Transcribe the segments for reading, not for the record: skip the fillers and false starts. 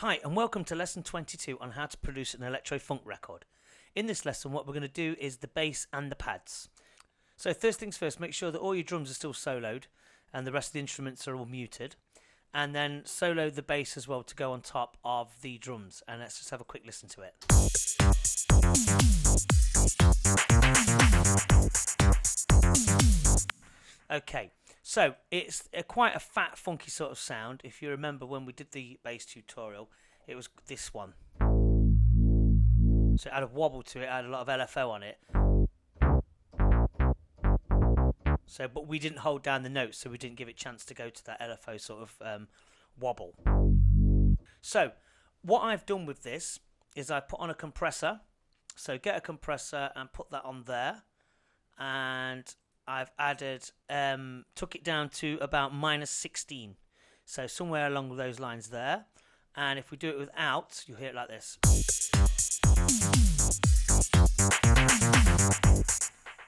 Hi and welcome to lesson 22 on how to produce an electro-funk record. In this lesson what we're going to do is the bass and the pads. So first things first, make sure that all your drums are still soloed and the rest of the instruments are all muted, and then solo the bass as well to go on top of the drums, and let's just have a quick listen to it. Okay, so it's quite a fat, funky sort of sound. If you remember when we did the bass tutorial, it was this one. So it had a wobble to it, it had a lot of LFO on it. So, but we didn't hold down the notes, so we didn't give it a chance to go to that LFO sort of wobble. So, what I've done with this is I put on a compressor. So get a compressor and put that on there, and I've added, took it down to about -16, so somewhere along those lines there. And if we do it without, you'll hear it like this.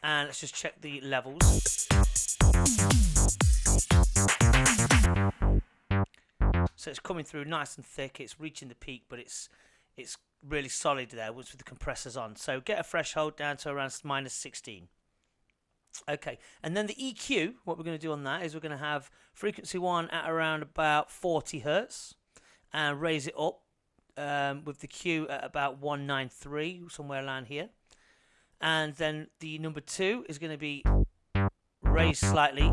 And let's just check the levels. So it's coming through nice and thick, it's reaching the peak, but it's really solid there once with the compressors on. So get a threshold down to around -16. Okay, and then the EQ, what we're going to do on that is we're going to have frequency 1 at around about 40 hertz and raise it up with the Q at about 193, somewhere around here. And then the number 2 is going to be raised slightly,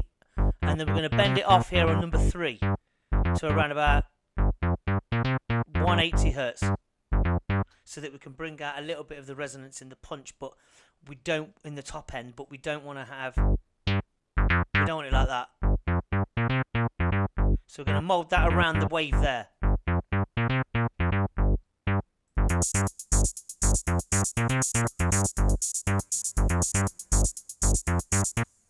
and then we're going to bend it off here on number 3 to around about 180 hertz, so that we can bring out a little bit of the resonance in the punch, but we don't in the top end, but we don't want to have, we don't want it like that. So we're going to mold that around the wave there.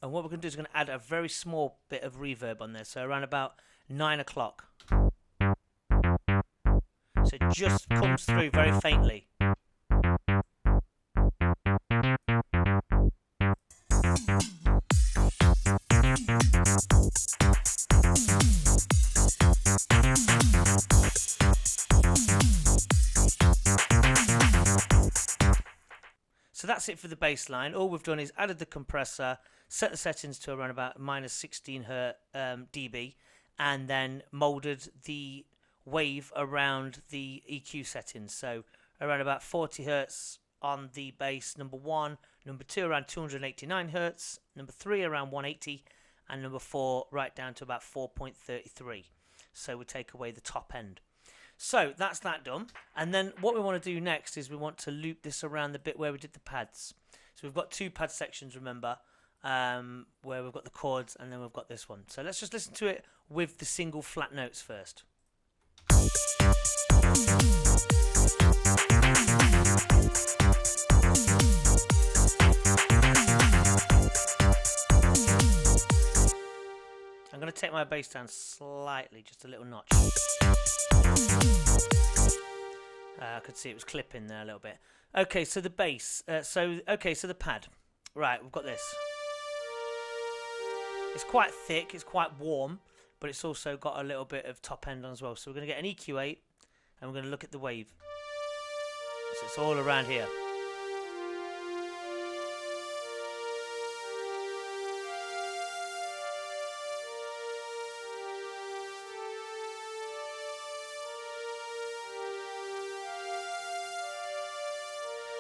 And what we're going to do is we're going to add a very small bit of reverb on there, so around about 9 o'clock. So it just comes through very faintly. So that's it for the bass line. All we've done is added the compressor, set the settings to around about -16 dB, and then molded the wave around the EQ settings. So around about 40 hertz on the bass, number 1, number 2 around 289 hertz, number 3 around 180, and number 4 right down to about 4.33. So we take away the top end. So that's that done, and then what we want to do next is we want to loop this around the bit where we did the pads. So we've got 2 pad sections, remember, where we've got the chords, and then we've got this one. So let's just listen to it with the single flat notes first. I'm going to take my bass down slightly, just a little notch. I could see it was clipping there a little bit. Okay, so the bass. So the pad. Right, we've got this. It's quite thick, it's quite warm, but it's also got a little bit of top end on as well. So we're going to get an EQ8, and we're going to look at the wave. So it's all around here.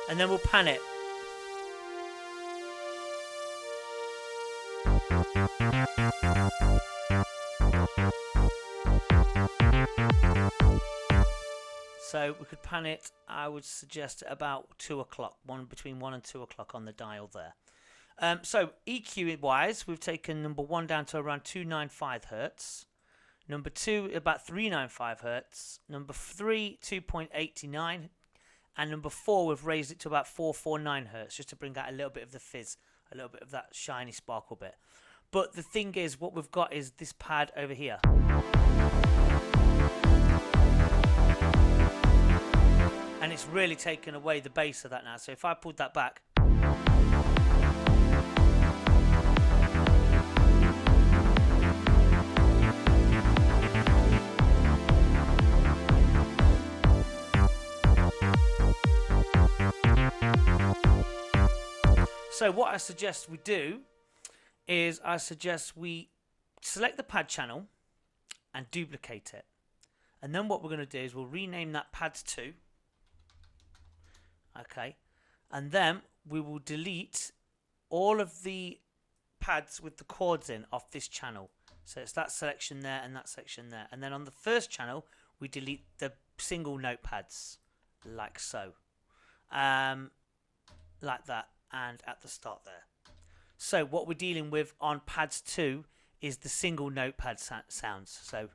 And then we'll pan it. So we could pan it, I would suggest, at about 2 o'clock, between 1 and 2 o'clock on the dial there. So EQ wise, we've taken number 1 down to around 295 hertz, number 2 about 395 hertz, number 3 2.89, and number 4 we've raised it to about 449 hertz, just to bring out a little bit of the fizz, a little bit of that shiny sparkle bit. But the thing is, what we've got is this pad over here. And it's really taken away the bass of that now. So if I pulled that back, So what I suggest we do is I suggest we select the pad channel and duplicate it. And then what we're going to do is we'll rename that pads 2. Okay. And then we will delete all of the pads with the chords in off this channel. So it's that selection there and that section there. And then on the first channel, we delete the single note pads, like so. Like that, and at the start there. So what we're dealing with on pads 2 is the single note pad sounds. So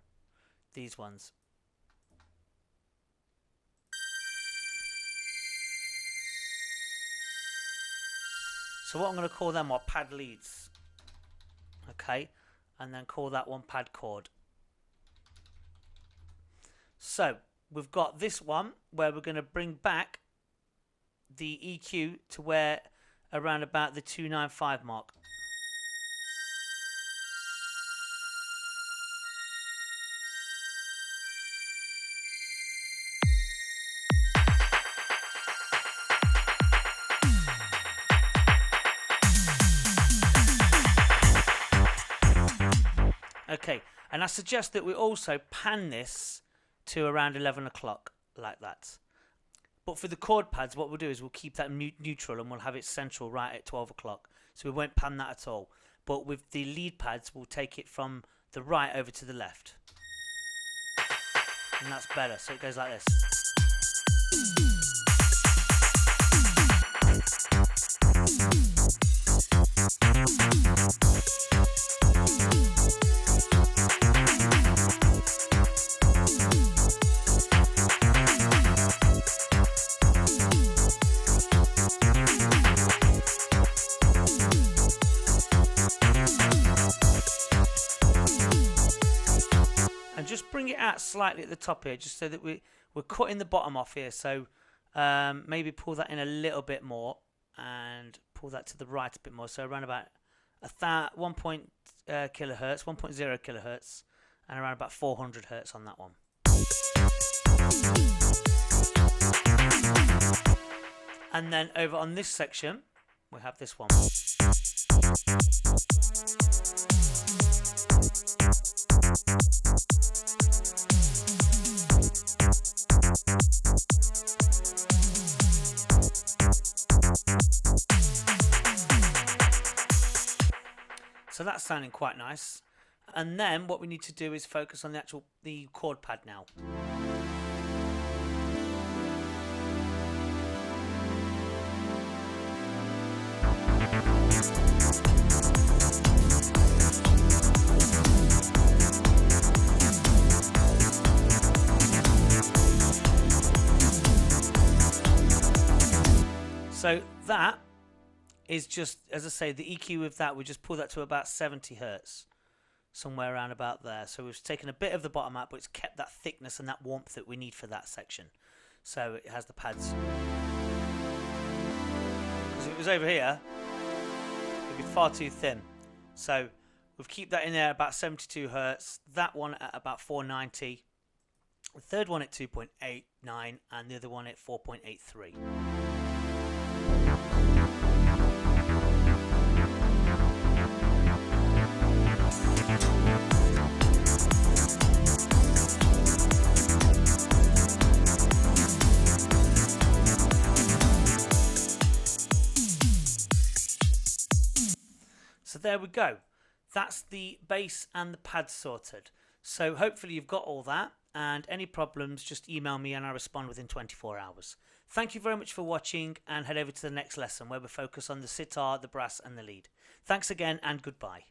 these ones. So what I'm going to call them are pad leads. Okay, and then call that one pad chord. So we've got this one where we're going to bring back the EQ to where around about the 295 mark. Okay, and I suggest that we also pan this to around 11 o'clock, like that. But for the chord pads, what we'll do is we'll keep that neutral and we'll have it central right at 12 o'clock. So we won't pan that at all. But with the lead pads, we'll take it from the right over to the left. And that's better, so it goes like this. And just bring it out slightly at the top here, just so that we're cutting the bottom off here. So maybe pull that in a little bit more and pull that to the right a bit more. So around about 1 kilohertz, 1.0 kilohertz, and around about 400 hertz on that one. And then over on this section, we have this one. So that's sounding quite nice. And then what we need to do is focus on the chord pad now. So that is just, as I say, the EQ with that, we just pull that to about 70 hertz, somewhere around about there. So we've taken a bit of the bottom out, but it's kept that thickness and that warmth that we need for that section. So it has the pads. Because if it was over here, it'd be far too thin. So we've keep that in there about 72 hertz, that one at about 490, the third one at 2.89, and the other one at 4.83. So there we go. That's the bass and the pads sorted. So hopefully you've got all that, and any problems, just email me and I'll respond within 24 hours. Thank you very much for watching, and head over to the next lesson where we focus on the sitar, the brass and the lead. Thanks again, and goodbye.